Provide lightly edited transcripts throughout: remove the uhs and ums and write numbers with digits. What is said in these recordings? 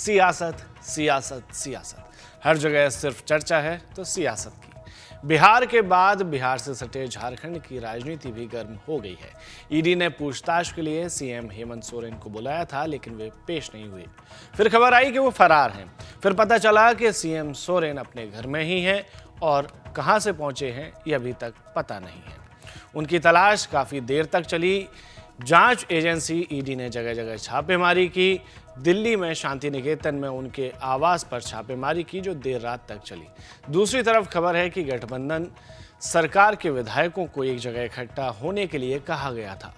सियासत सियासत सियासत, हर जगह सिर्फ चर्चा है तो सियासत की। बिहार के बाद बिहार से सटे झारखंड की राजनीति भी गर्म हो गई है। ईडी ने पूछताछ के लिए सीएम हेमंत सोरेन को बुलाया था, लेकिन वे पेश नहीं हुए। फिर खबर आई कि वो फरार हैं। फिर पता चला कि सीएम सोरेन अपने घर में ही हैं और कहां से पहुंचे हैं ये अभी तक पता नहीं है। उनकी तलाश काफी देर तक चली। जांच एजेंसी ईडी ने जगह जगह छापेमारी की। दिल्ली में शांति निकेतन में उनके आवास पर छापेमारी की, जो देर रात तक चली। दूसरी तरफ खबर है कि गठबंधन सरकार के विधायकों को एक जगह इकट्ठा होने के लिए कहा गया था।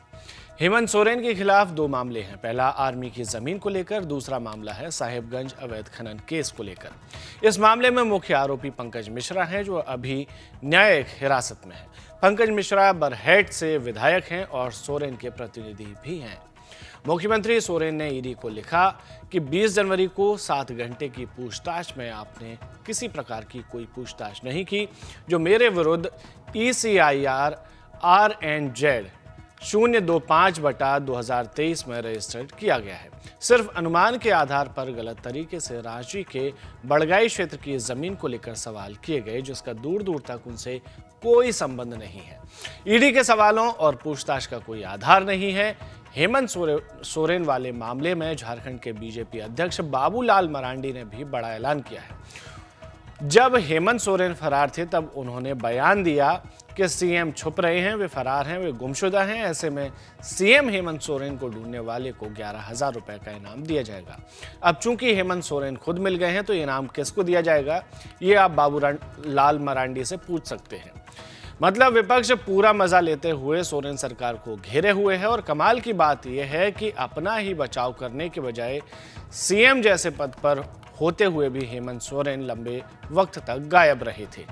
हेमंत सोरेन के खिलाफ 2 मामले हैं। पहला आर्मी की जमीन को लेकर, दूसरा मामला है साहिबगंज अवैध खनन केस को लेकर। इस मामले में मुख्य आरोपी पंकज मिश्रा हैं, जो अभी न्यायिक हिरासत में है। पंकज मिश्रा बरहेट से विधायक हैं और सोरेन के प्रतिनिधि भी हैं। मुख्यमंत्री सोरेन ने ईडी को लिखा कि 20 जनवरी को 7 घंटे की पूछताछ में आपने किसी प्रकार की कोई पूछताछ नहीं की, जो मेरे विरुद्ध ECIR RNZ 025/2023 में रजिस्टर्ड किया गया है। सिर्फ अनुमान के आधार पर गलत तरीके से रांची के बड़गाई क्षेत्र की जमीन को लेकर सवाल किए गए, जिसका दूर दूर तक उनसे कोई संबंध नहीं है। ईडी के सवालों और पूछताछ का कोई आधार नहीं है। हेमंत सोरेन वाले मामले में झारखंड के बीजेपी अध्यक्ष बाबूलाल मरांडी ने भी बड़ा ऐलान किया है। जब हेमंत सोरेन फरार थे तब उन्होंने बयान दिया कि सीएम छुप रहे हैं, वे फरार हैं, वे गुमशुदा हैं। ऐसे में सीएम हेमंत सोरेन को ढूंढने वाले को 11,000 रुपए का इनाम दिया जाएगा। अब चूंकि हेमंत सोरेन खुद मिल गए हैं तो इनाम किसको दिया जाएगा, ये आप बाबूलाल मरांडी से पूछ सकते हैं। मतलब विपक्ष पूरा मजा लेते हुए सोरेन सरकार को घेरे हुए है। और कमाल की बात यह है कि अपना ही बचाव करने के बजाय सीएम जैसे पद पर होते हुए भी हेमंत सोरेन लंबे वक्त तक गायब रहे थे।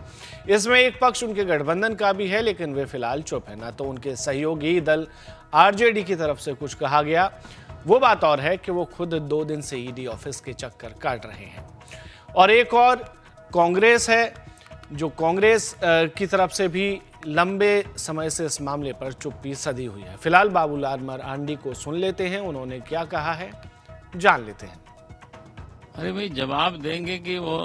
इसमें एक पक्ष उनके गठबंधन का भी है, लेकिन वे फिलहाल चुप है। ना तो उनके सहयोगी दल RJD की तरफ से कुछ कहा गया, वो बात और है कि वो खुद 2 दिन से ईडी ऑफिस के चक्कर काट रहे हैं। और एक और कांग्रेस है, जो कांग्रेस की तरफ से भी लंबे समय से इस मामले पर चुप्पी सधी हुई है। फिलहाल बाबूलाल मरांडी को सुन लेते हैं, उन्होंने क्या कहा है जान लेते हैं। अरे भाई, जवाब देंगे कि वो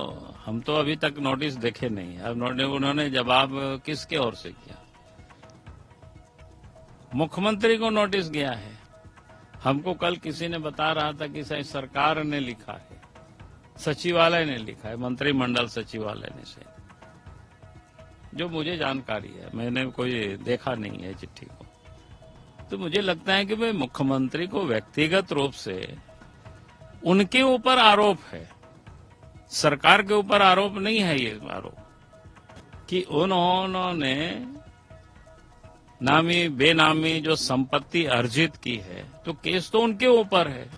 हम तो अभी तक नोटिस देखे नहीं। अब उन्होंने जवाब किसके ओर से किया? मुख्यमंत्री को नोटिस गया है। हमको कल किसी ने बता रहा था कि शायद सरकार ने लिखा है, सचिवालय ने लिखा है, मंत्रिमंडल सचिवालय ने से, जो मुझे जानकारी है। मैंने कोई देखा नहीं है चिट्ठी को। तो मुझे लगता है कि भाई मुख्यमंत्री को व्यक्तिगत रूप से उनके ऊपर आरोप है, सरकार के ऊपर आरोप नहीं है। ये आरोप कि उन्होंने नामी बेनामी जो संपत्ति अर्जित की है, तो केस तो उनके ऊपर है।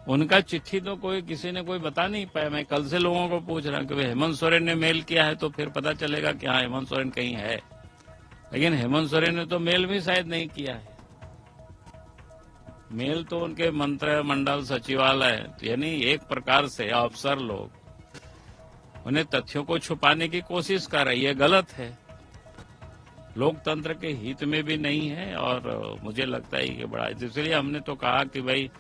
उनका चिट्ठी तो किसी ने कोई बता नहीं पाया। मैं कल से लोगों को पूछ रहा हूं कि हेमंत सोरेन ने मेल किया है, तो फिर पता चलेगा कि हाँ हेमंत सोरेन कहीं है। लेकिन हेमंत सोरेन ने तो मेल भी शायद नहीं किया है। मेल तो उनके मंत्रिमंडल सचिवालय, यानी एक प्रकार से अफसर लोग उन्हें तथ्यों को छुपाने की कोशिश कर रही है। गलत है, लोकतंत्र के हित में भी नहीं है। और मुझे लगता है कि बड़ा, इसलिए हमने तो कहा कि भाई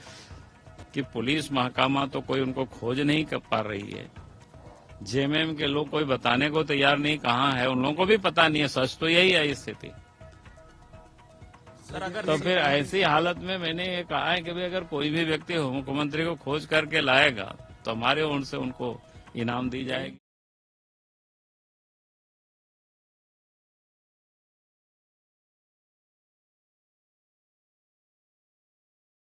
कि पुलिस महकमा तो कोई उनको खोज नहीं कर पा रही है। JMM के लोग कोई बताने को तैयार नहीं कहाँ है, उन लोगों को भी पता नहीं है। सच तो यही है स्थिति। तो फिर ऐसी हालत में मैंने ये कहा है कि भाई अगर कोई भी व्यक्ति मुख्यमंत्री को खोज करके लाएगा तो हमारे ओर से उनको इनाम दी जाएगी।